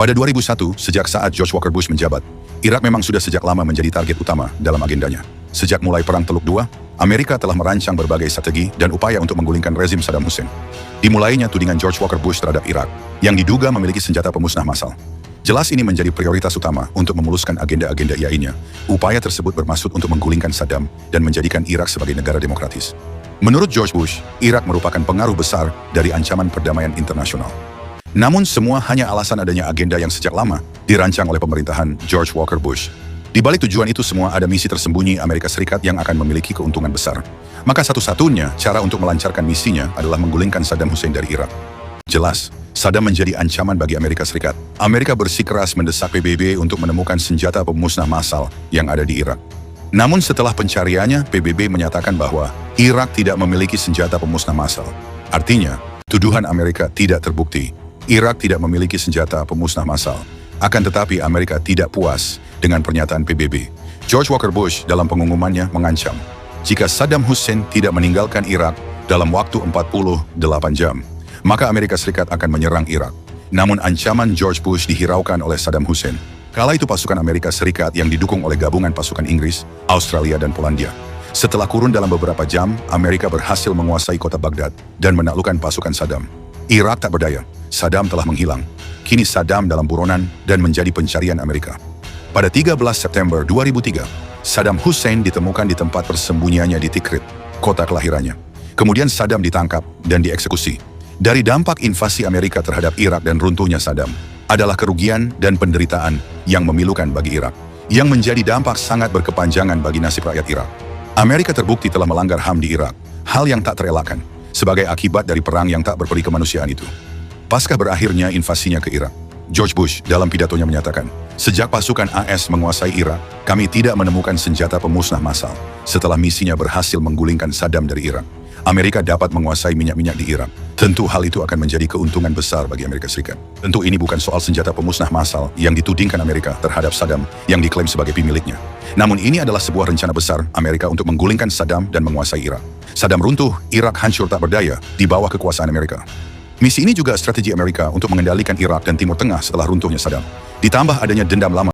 Pada 2001, sejak saat George Walker Bush menjabat, Irak memang sudah sejak lama menjadi target utama dalam agendanya. Sejak mulai Perang Teluk II, Amerika telah merancang berbagai strategi dan upaya untuk menggulingkan rezim Saddam Hussein. Dimulainya tudingan George Walker Bush terhadap Irak, yang diduga memiliki senjata pemusnah massal. Jelas ini menjadi prioritas utama untuk memuluskan agenda-agenda lainnya. Upaya tersebut bermaksud untuk menggulingkan Saddam dan menjadikan Irak sebagai negara demokratis. Menurut George Bush, Irak merupakan pengaruh besar dari ancaman perdamaian internasional. Namun semua hanya alasan adanya agenda yang sejak lama dirancang oleh pemerintahan George Walker Bush. Di balik tujuan itu semua ada misi tersembunyi Amerika Serikat yang akan memiliki keuntungan besar. Maka satu-satunya cara untuk melancarkan misinya adalah menggulingkan Saddam Hussein dari Irak. Jelas, Saddam menjadi ancaman bagi Amerika Serikat. Amerika bersikeras mendesak PBB untuk menemukan senjata pemusnah massal yang ada di Irak. Namun setelah pencariannya, PBB menyatakan bahwa Irak tidak memiliki senjata pemusnah massal. Artinya, tuduhan Amerika tidak terbukti. Irak tidak memiliki senjata pemusnah massal. Akan tetapi Amerika tidak puas dengan pernyataan PBB. George Walker Bush dalam pengumumannya mengancam, jika Saddam Hussein tidak meninggalkan Irak dalam waktu 48 jam, maka Amerika Serikat akan menyerang Irak. Namun ancaman George Bush dihiraukan oleh Saddam Hussein. Kala itu pasukan Amerika Serikat yang didukung oleh gabungan pasukan Inggris, Australia, dan Polandia. Setelah kurun dalam beberapa jam, Amerika berhasil menguasai kota Baghdad dan menaklukkan pasukan Saddam. Irak tak berdaya. Saddam telah menghilang. Kini Saddam dalam buronan dan menjadi pencarian Amerika. Pada 13 September 2003, Saddam Hussein ditemukan di tempat persembunyiannya di Tikrit, kota kelahirannya. Kemudian Saddam ditangkap dan dieksekusi. Dari dampak invasi Amerika terhadap Irak dan runtuhnya Saddam, adalah kerugian dan penderitaan yang memilukan bagi Irak, yang menjadi dampak sangat berkepanjangan bagi nasib rakyat Irak. Amerika terbukti telah melanggar HAM di Irak, hal yang tak terelakkan, sebagai akibat dari perang yang tak berperi kemanusiaan itu. Pasca berakhirnya invasinya ke Irak, George Bush dalam pidatonya menyatakan, sejak pasukan AS menguasai Irak, kami tidak menemukan senjata pemusnah massal. Setelah misinya berhasil menggulingkan Saddam dari Irak, Amerika dapat menguasai minyak-minyak di Irak. Tentu hal itu akan menjadi keuntungan besar bagi Amerika Serikat. Tentu ini bukan soal senjata pemusnah massal yang ditudingkan Amerika terhadap Saddam yang diklaim sebagai pemiliknya. Namun ini adalah sebuah rencana besar Amerika untuk menggulingkan Saddam dan menguasai Irak. Saddam runtuh, Irak hancur tak berdaya di bawah kekuasaan Amerika. Misi ini juga strategi Amerika untuk mengendalikan Irak dan Timur Tengah setelah runtuhnya Saddam. Ditambah adanya dendam lama